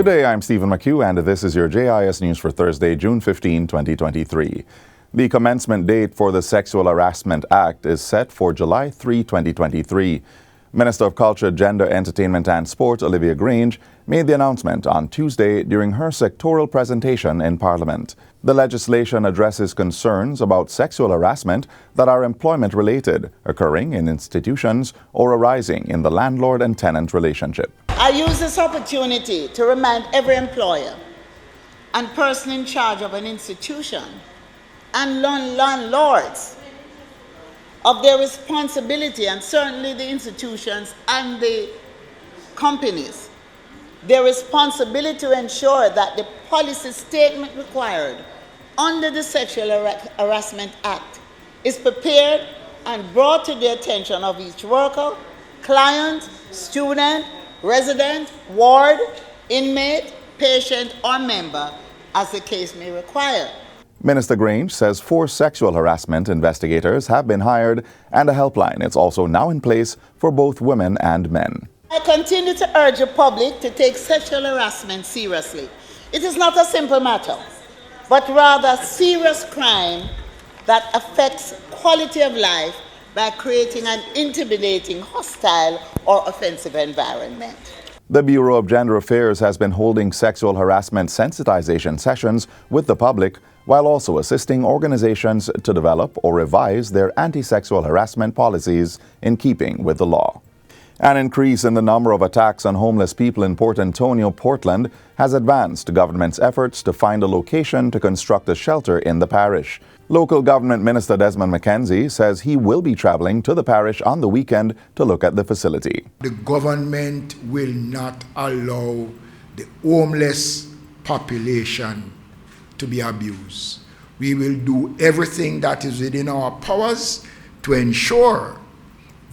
Good day, I'm Stephen McHugh, and this is your JIS News for Thursday, June 15, 2023. The commencement date for the Sexual Harassment Act is set for July 3, 2023. Minister of Culture, Gender, Entertainment and Sport, Olivia Grange, made the announcement on Tuesday during her sectoral presentation in Parliament. The legislation addresses concerns about sexual harassment that are employment-related, occurring in institutions or arising in the landlord and tenant relationship. I use this opportunity to remind every employer and person in charge of an institution and landlords of their responsibility, and certainly the institutions and the companies, their responsibility to ensure that the policy statement required under the Sexual Harassment Act is prepared and brought to the attention of each worker, client, student, resident, ward, inmate, patient, or member, as the case may require. Minister Grange says 4 sexual harassment investigators have been hired and a helpline is also now in place for both women and men. I continue to urge the public to take sexual harassment seriously. It is not a simple matter, but rather serious crime that affects quality of life by creating an intimidating, hostile, or offensive environment. The Bureau of Gender Affairs has been holding sexual harassment sensitization sessions with the public while also assisting organizations to develop or revise their anti-sexual harassment policies in keeping with the law. An increase in the number of attacks on homeless people in Port Antonio, Portland, has advanced the government's efforts to find a location to construct a shelter in the parish. Local Government Minister Desmond McKenzie says he will be traveling to the parish on the weekend to look at the facility. The government will not allow the homeless population to be abused. We will do everything that is within our powers to ensure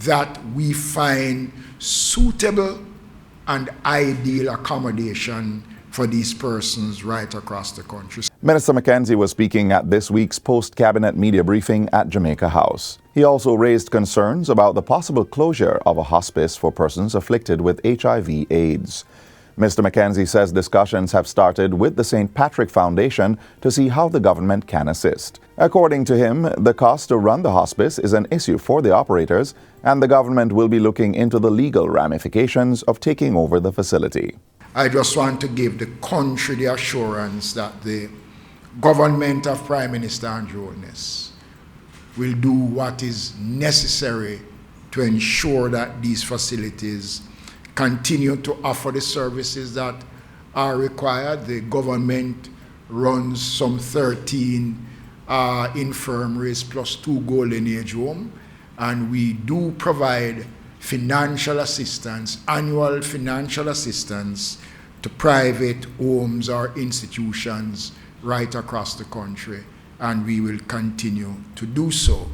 that we find suitable and ideal accommodation for these persons right across the country. Minister McKenzie was speaking at this week's post-cabinet media briefing at Jamaica House. He also raised concerns about the possible closure of a hospice for persons afflicted with HIV/AIDS. Mr. McKenzie says discussions have started with the St. Patrick Foundation to see how the government can assist. According to him, the cost to run the hospice is an issue for the operators, and the government will be looking into the legal ramifications of taking over the facility. I just want to give the country the assurance that the government of Prime Minister Andrew Holness will do what is necessary to ensure that these facilities continue to offer the services that are required. The government runs some 13 infirmaries plus 2 golden age homes, and we do provide financial assistance, annual financial assistance to private homes or institutions right across the country, and we will continue to do so.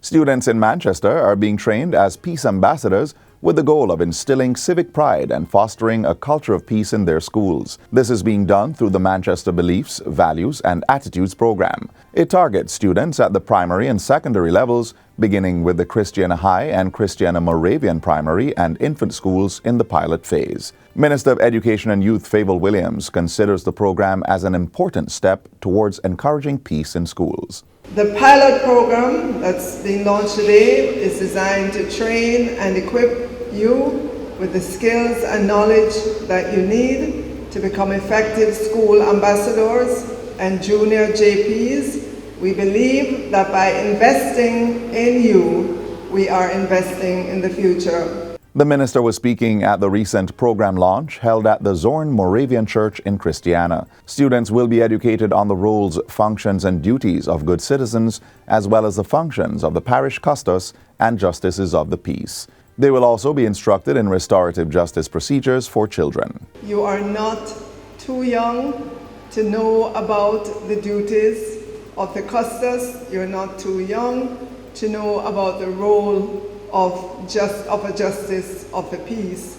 Students in Manchester are being trained as peace ambassadors with the goal of instilling civic pride and fostering a culture of peace in their schools. This is being done through the Manchester Beliefs, Values and Attitudes program. It targets students at the primary and secondary levels, beginning with the Christiana High and Christiana Moravian primary and infant schools in the pilot phase. Minister of Education and Youth Fable Williams considers the program as an important step towards encouraging peace in schools. The pilot program that's being launched today is designed to train and equip you with the skills and knowledge that you need to become effective school ambassadors and junior JPs. We believe that by investing in you, we are investing in the future. The minister was speaking at the recent program launch held at the Zorn Moravian Church in Christiana. Students will be educated on the roles, functions and duties of good citizens, as well as the functions of the parish custos and justices of the peace. They will also be instructed in restorative justice procedures for children. You are not too young to know about the duties of the custos. You're not too young to know about the role of a justice of the peace.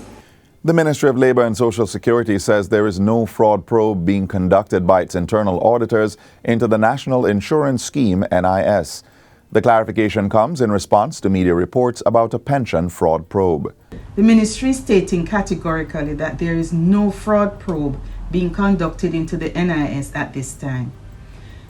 The Ministry of Labour and Social Security says there is no fraud probe being conducted by its internal auditors into the National Insurance Scheme, NIS. The clarification comes in response to media reports about a pension fraud probe. The ministry stating categorically that there is no fraud probe being conducted into the NIS at this time.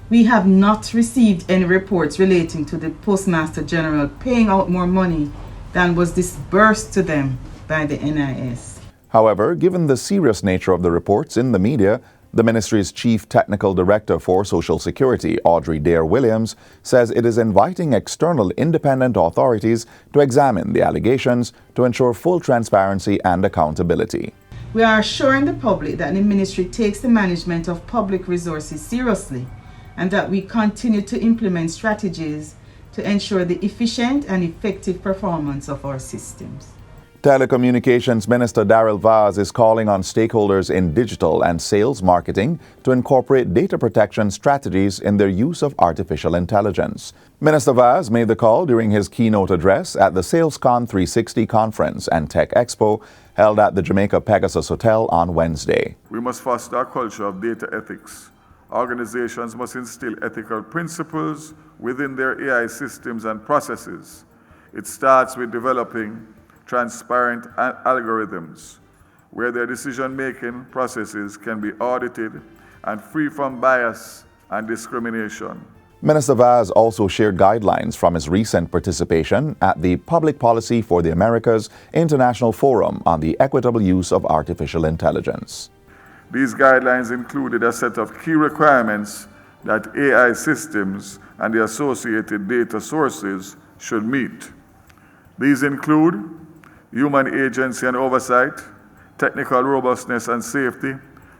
We have not received any reports relating to the Postmaster General paying out more money than was disbursed to them by the NIS. However, given the serious nature of the reports in the media, the ministry's Chief Technical Director for Social Security, Audrey Dare Williams, says it is inviting external independent authorities to examine the allegations to ensure full transparency and accountability. We are assuring the public that the ministry takes the management of public resources seriously and that we continue to implement strategies to ensure the efficient and effective performance of our systems. Telecommunications Minister Darrell Vaz is calling on stakeholders in digital and sales marketing to incorporate data protection strategies in their use of artificial intelligence. Minister Vaz made the call during his keynote address at the SalesCon 360 conference and Tech Expo held at the Jamaica Pegasus Hotel on Wednesday. We must foster a culture of data ethics. Organizations must instill ethical principles within their AI systems and processes. It starts with developing transparent algorithms where their decision-making processes can be audited and free from bias and discrimination. Minister Vaz also shared guidelines from his recent participation at the Public Policy for the Americas International Forum on the Equitable Use of Artificial Intelligence. These guidelines included a set of key requirements that AI systems and the associated data sources should meet. These include human agency and oversight, technical robustness and safety,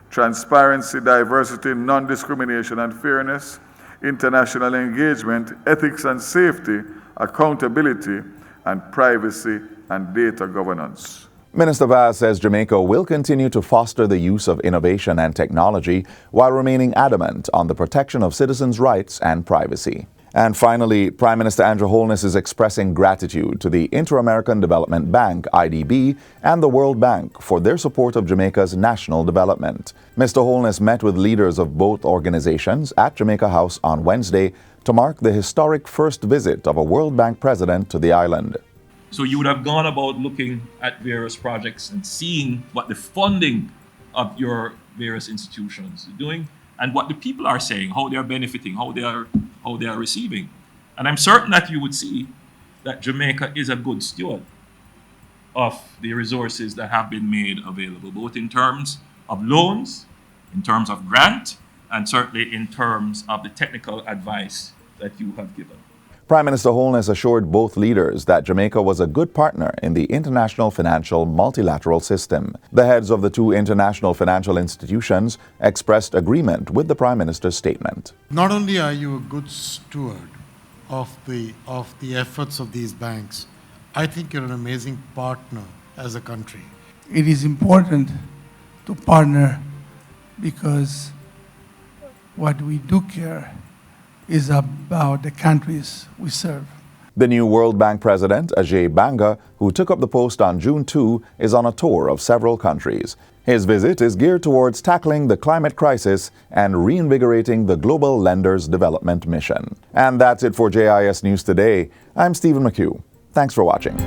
transparency, diversity, non-discrimination and fairness, international engagement, ethics and safety, accountability, and privacy and data governance. Minister Vaz says Jamaica will continue to foster the use of innovation and technology while remaining adamant on the protection of citizens' rights and privacy. And finally, Prime Minister Andrew Holness is expressing gratitude to the Inter-American Development Bank, IDB, and the World Bank for their support of Jamaica's national development. Mr. Holness met with leaders of both organizations at Jamaica House on Wednesday to mark the historic first visit of a World Bank president to the island. So you would have gone about looking at various projects and seeing what the funding of your various institutions are doing and what the people are saying, how they are benefiting, how they are receiving. And I'm certain that you would see that Jamaica is a good steward of the resources that have been made available, both in terms of loans, in terms of grant, and certainly in terms of the technical advice that you have given. Prime Minister Holness assured both leaders that Jamaica was a good partner in the international financial multilateral system. The heads of the two international financial institutions expressed agreement with the Prime Minister's statement. Not only are you a good steward of the efforts of these banks, I think you're an amazing partner as a country. It is important to partner because what we do care is about the countries we serve. The new World Bank president, Ajay Banga, who took up the post on June 2, is on a tour of several countries. His visit is geared towards tackling the climate crisis and reinvigorating the Global Lenders Development Mission. And that's it for JIS News Today. I'm Stephen McHugh. Thanks for watching.